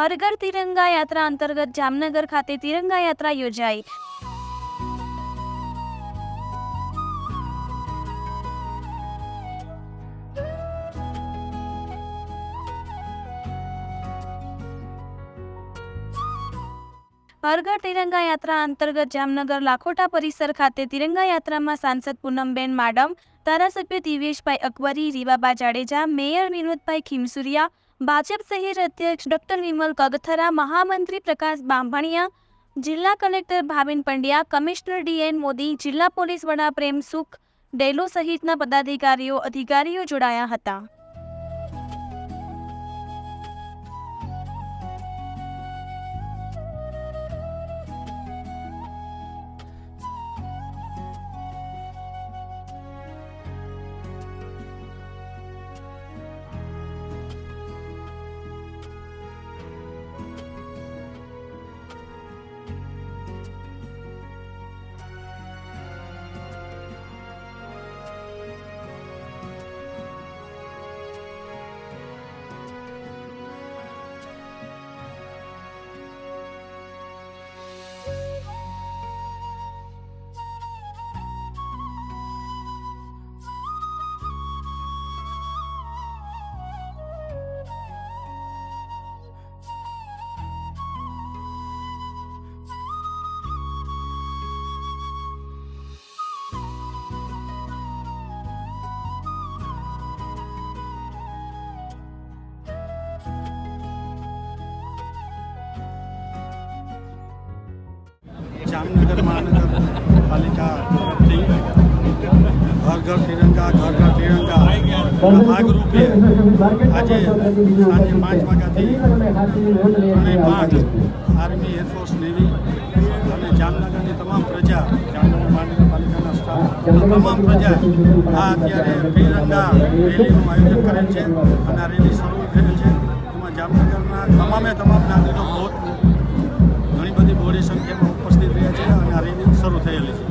હર ઘર તિરંગા યાત્રા અંતર્ગત જામનગર ખાતે તિરંગા યાત્રા યોજાઈ। હર ઘર તિરંગા યાત્રા અંતર્ગત જામનગર લાખોટા પરિસર ખાતે તિરંગા યાત્રામાં સાંસદ પૂનમબેન માડમ, ધારાસભ્ય દિવેશભાઈ અકબરી, રીવાબા જાડેજા, મેયર વિનોદભાઈ ખીમસુરિયા, ભાજપ શહેર અધ્યક્ષ ડોક્ટર વિમલ કગથરા, મહામંત્રી પ્રકાશ બામભણિયા, જિલ્લા collector Bhavin Pandya, commissioner DN Modi, જિલ્લા પોલીસ વડા પ્રેમસુખ ડેલો સહિતના પદાધિકારીઓ અધિકારીઓ જોડાયા હતા। जामनगर महानगरपालिका तरफથી घर घर तिरंगा भागरूपे आज सांजे 5 वाग्याથી અને 5 આર્મી એરફોર્સ નેવી અને જામનગરની તમામ પ્રજા, જામનગર મહાનગરપાલિકાના સ્ટાફ તમામ પ્રજા આ અત્યારે તિરંગા રેલીનું આયોજન કરેલ છે અને આ રેલી શરૂ થયેલ છે। એમાં જામનગરના તમામ નાગરિકો ઘણી બધી મોટી સંખ્યામાં ઉપસ્થિત રહ્યા છે અને આ રેલી શરૂ થયેલી છે।